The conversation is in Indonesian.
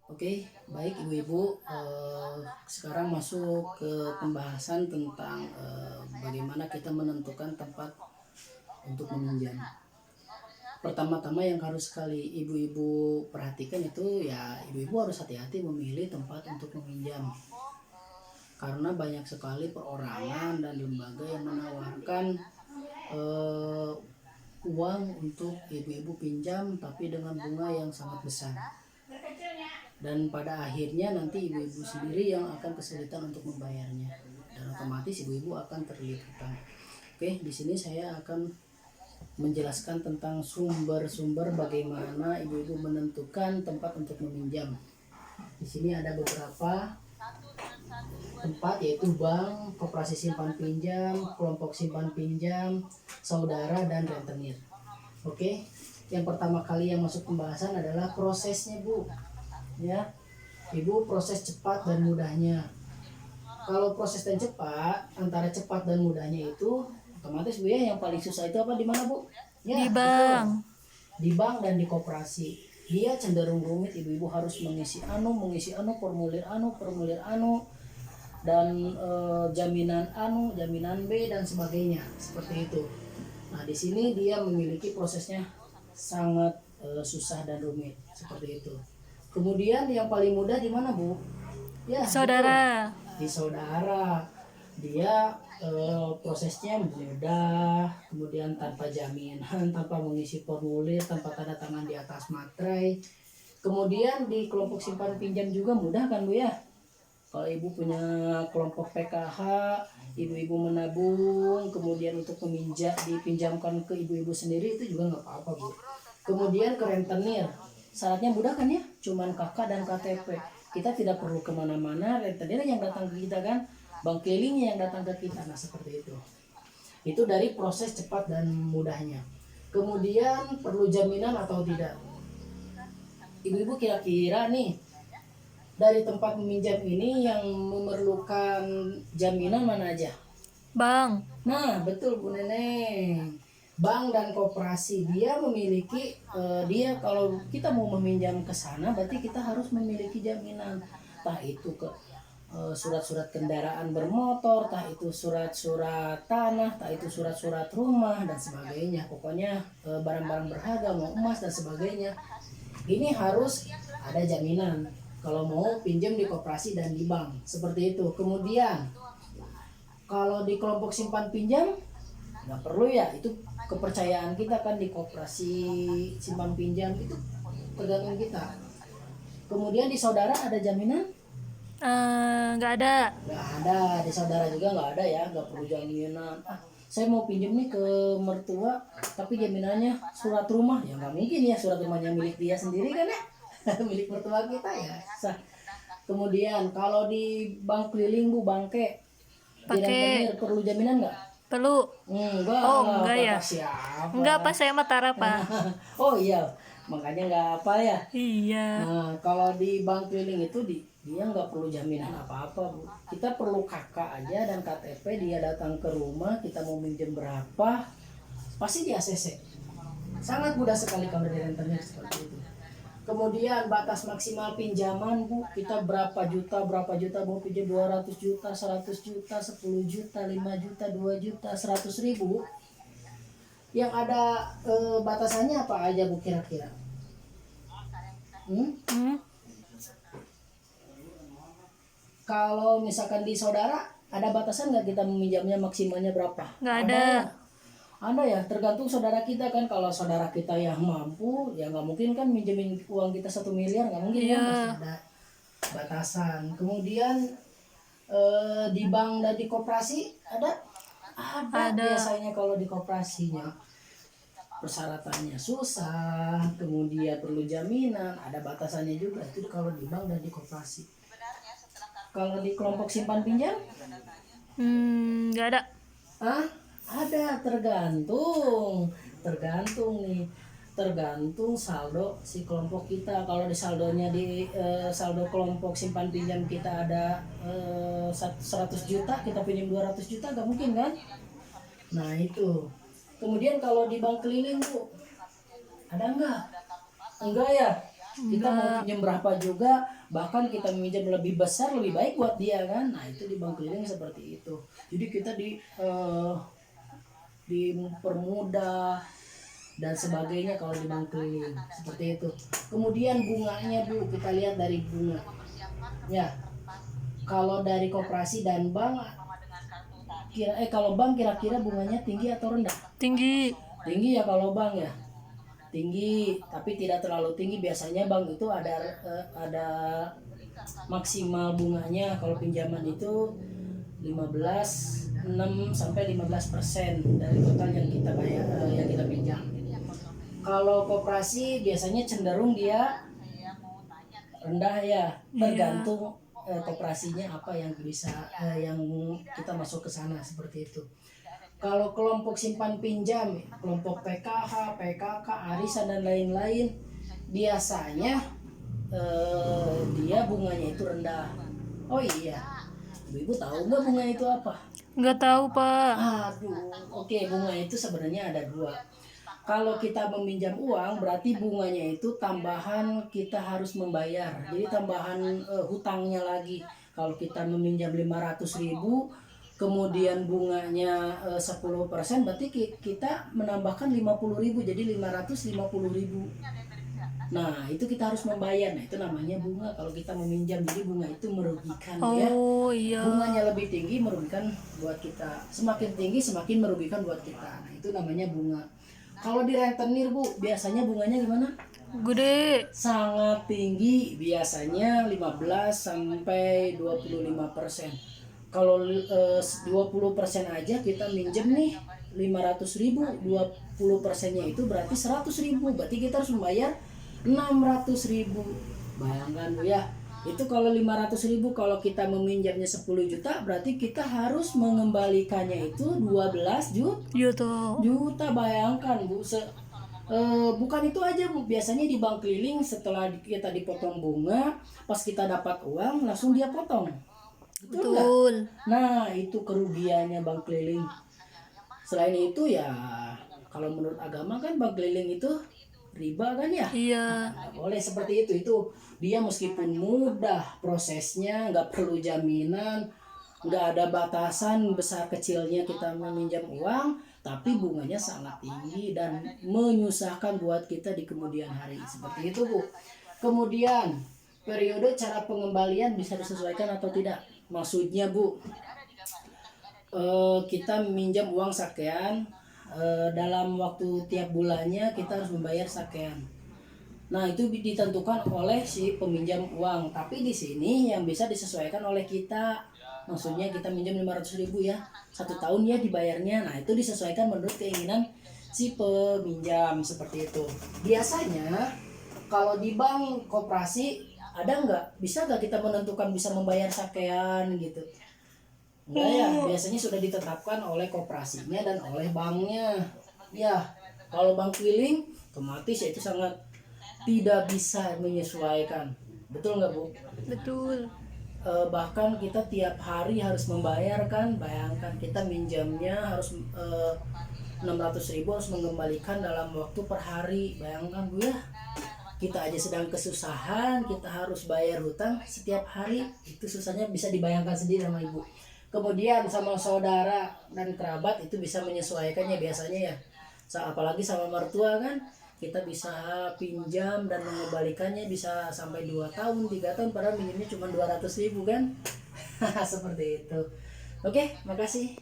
Oke, baik ibu-ibu, sekarang masuk ke pembahasan tentang bagaimana kita menentukan tempat untuk meminjam. Pertama-tama yang harus sekali ibu-ibu perhatikan itu ya ibu-ibu harus hati-hati memilih tempat untuk meminjam. Karena banyak sekali perorangan dan lembaga yang menawarkan eh, uang untuk ibu-ibu pinjam tapi dengan bunga yang sangat besar. Dan pada akhirnya nanti ibu-ibu sendiri yang akan kesulitan untuk membayarnya dan otomatis ibu-ibu akan terlilit hutang. Oke, di sini saya akan menjelaskan tentang sumber-sumber bagaimana ibu-ibu menentukan tempat untuk meminjam. Di sini ada beberapa tempat yaitu bank, koperasi simpan pinjam, kelompok simpan pinjam, saudara dan rentenir. Oke, yang pertama kali yang masuk pembahasan adalah prosesnya, Bu. Ya, Ibu, proses cepat dan mudahnya. Kalau proses dan cepat, antara cepat dan mudahnya itu otomatis Bu ya yang paling susah itu apa di mana, Bu? Ya, Di betul. bank. Di bank dan di koperasi. Dia cenderung rumit, ibu-ibu harus mengisi formulir dan jaminan jaminan B dan sebagainya, seperti itu. Nah, di sini dia memiliki prosesnya sangat susah dan rumit, seperti itu. Kemudian yang paling mudah di mana, Bu? Ya, betul. Saudara. Di saudara. Dia prosesnya mudah, kemudian tanpa jaminan, tanpa mengisi formulir, tanpa tanda tangan di atas materai. Kemudian di kelompok simpan pinjam juga mudah kan, Bu ya? Kalau ibu punya kelompok PKH, ibu-ibu menabung, kemudian untuk dipinjamkan ke ibu-ibu sendiri itu juga nggak apa-apa, Bu. Kemudian ke rentenir, syaratnya mudah kan ya, cuman KK dan KTP. Kita tidak perlu kemana-mana, rentenir yang datang ke kita kan, bank kelilingnya yang datang ke kita. Nah, seperti itu. Itu dari proses cepat dan mudahnya. Kemudian perlu jaminan atau tidak. Ibu-ibu kira-kira nih, dari tempat meminjam ini yang memerlukan jaminan mana aja? Bank. Nah, betul Bu Neneng. Bank dan koperasi dia memiliki dia kalau kita mau meminjam ke sana berarti kita harus memiliki jaminan. Tah itu ke surat-surat kendaraan bermotor, tah itu surat-surat tanah, tah itu surat-surat rumah dan sebagainya. Pokoknya barang-barang berharga, mau emas dan sebagainya. Ini harus ada jaminan kalau mau pinjam di koperasi dan di bank, seperti itu. Kemudian kalau di kelompok simpan pinjam nggak perlu ya, itu kepercayaan kita kan di koperasi simpan pinjam itu tergantung kita. Kemudian di saudara ada jaminan? Nggak ada. Nggak ada. Di saudara juga nggak ada ya, nggak perlu jaminan. Saya mau pinjam nih ke mertua tapi jaminannya surat rumah, ya nggak mungkin ya, surat rumahnya milik dia sendiri kan ya. Milik mertua kita ya sah. Kemudian kalau di bank keliling Bu, bangke di Pakai. rentenir perlu jaminan nggak? Perlu. Enggak Oh, lah, enggak ya. kata siapa? Enggak, pas saya Matara, Pak. Oh iya, makanya nggak apa ya. Iya. Nah, kalau di bank keliling itu dia nggak perlu jaminan apa-apa, Bu. Kita perlu KK aja dan KTP, dia datang ke rumah, kita mau minjem berapa, pasti di ACC. Sangat mudah sekali kalau di rentenir seperti itu. Kemudian batas maksimal pinjaman, Bu, kita berapa juta mau pinjam, 200 juta, 100 juta, 10 juta, 5 juta, 2 juta, 100 ribu. Yang ada batasannya apa aja, Bu, kira-kira? Hmm? Kalau misalkan di saudara, ada batasan nggak kita meminjamnya maksimalnya berapa? Nggak Ada ada. ya? Ada ya, tergantung saudara kita kan. Kalau saudara kita yang mampu, ya nggak mungkin kan minjemin uang kita 1 miliar, nggak mungkin kan, pasti Iya. ada batasan. Kemudian di bank dan di koperasi ada? Ada Ada. biasanya kalau di koperasinya. Persyaratannya susah, kemudian perlu jaminan, ada batasannya juga. Itu kalau di bank dan di koperasi. Kalau di kelompok simpan pinjam, Nggak ada. ada, tergantung nih, tergantung saldo si kelompok kita. Kalau di saldonya di saldo kelompok simpan pinjam kita ada 100 juta, kita pinjam 200 juta, gak mungkin kan? Nah itu. Kemudian kalau di bank keliling, Bu, ada nggak? Enggak ya. Kita mau pinjam berapa juga, bahkan kita meminjam lebih besar lebih baik buat dia kan. Nah itu di bank keliling seperti itu. Jadi kita dipermudah dan sebagainya kalau di bank keliling seperti itu. Kemudian bunganya Bu, kita lihat dari bunga. Ya, kalau dari koperasi dan bank kalau bank kira-kira bunganya tinggi atau rendah? Tinggi. Tinggi ya kalau bank ya. Tinggi, tapi tidak terlalu tinggi. Biasanya bank itu ada maksimal bunganya kalau pinjaman itu 6 sampai 15% dari total yang kita bayar, yang kita pinjam. Kalau koperasi biasanya cenderung dia rendah ya, tergantung koperasinya apa yang bisa yang kita masuk ke sana seperti itu. Kalau kelompok simpan pinjam, kelompok PKH, PKK, arisan dan lain-lain, biasanya dia bunganya itu rendah. Oh iya, ibu tahu nggak bunga itu apa? Nggak tahu, Pak. Aduh, oke, bunga itu sebenarnya ada dua. Kalau kita meminjam uang, berarti bunganya itu tambahan kita harus membayar. Jadi tambahan hutangnya lagi. Kalau kita meminjam 500.000, kemudian bunganya 10%, berarti kita menambahkan 50.000, jadi 550.000. Nah, itu kita harus membayar. Nah, itu namanya bunga kalau kita meminjam. Jadi bunga itu merugikan ya. Oh iya. Bunganya lebih tinggi merugikan buat kita. Semakin tinggi semakin merugikan buat kita. Nah, itu namanya bunga. Kalau di rentenir Bu, biasanya bunganya gimana? Gede. Sangat tinggi, biasanya 15 sampai 25%. Kalau 20% aja kita minjem nih 500.000, 20%-nya itu berarti 100.000, berarti kita harus membayar 600.000. Bayangkan Bu ya, itu kalau 500.000, kalau kita meminjamnya 10 juta, berarti kita harus mengembalikannya itu 12 juta. Bayangkan Bu, bukan itu aja Bu, biasanya di bank keliling setelah kita dipotong bunga, pas kita dapat uang langsung dia potong. Betul nggak? Nah itu kerugiannya bank keliling. Selain itu ya, kalau menurut agama kan bank keliling itu riba kan ya? Iya. Nggak boleh seperti itu. Itu dia meskipun mudah prosesnya, nggak perlu jaminan, nggak ada batasan besar kecilnya kita meminjam uang, tapi bunganya sangat tinggi dan menyusahkan buat kita di kemudian hari. Seperti itu Bu. Kemudian periode cara pengembalian bisa disesuaikan atau tidak? Maksudnya Bu, kita meminjam uang sekian, dalam waktu tiap bulannya kita harus membayar sekian. Nah itu ditentukan oleh si peminjam uang, tapi di sini yang bisa disesuaikan oleh kita. Maksudnya kita minjam 500.000 ya, 1 tahun ya dibayarnya. Nah itu disesuaikan menurut keinginan si peminjam seperti itu. Biasanya kalau di bank koperasi ada bisa nggak kita menentukan bisa membayar sekian gitu? Enggak ya, biasanya sudah ditetapkan oleh koperasinya dan oleh banknya. Ya, kalau bank keliling otomatis itu sangat tidak bisa menyesuaikan. Betul nggak Bu? Betul. Bahkan kita tiap hari harus membayar kan. Bayangkan kita minjamnya harus 600.000, harus mengembalikan dalam waktu per hari. Bayangkan Bu ya, kita aja sedang kesusahan, kita harus bayar hutang setiap hari. Itu susahnya bisa dibayangkan sendiri sama Ibu. Kemudian sama saudara dan kerabat itu bisa menyesuaikannya biasanya ya. Apalagi sama mertua kan, kita bisa pinjam dan mengembalikannya bisa sampai 2 tahun, 3 tahun, padahal minimnya cuma 200.000 kan. Seperti itu. Oke, makasih.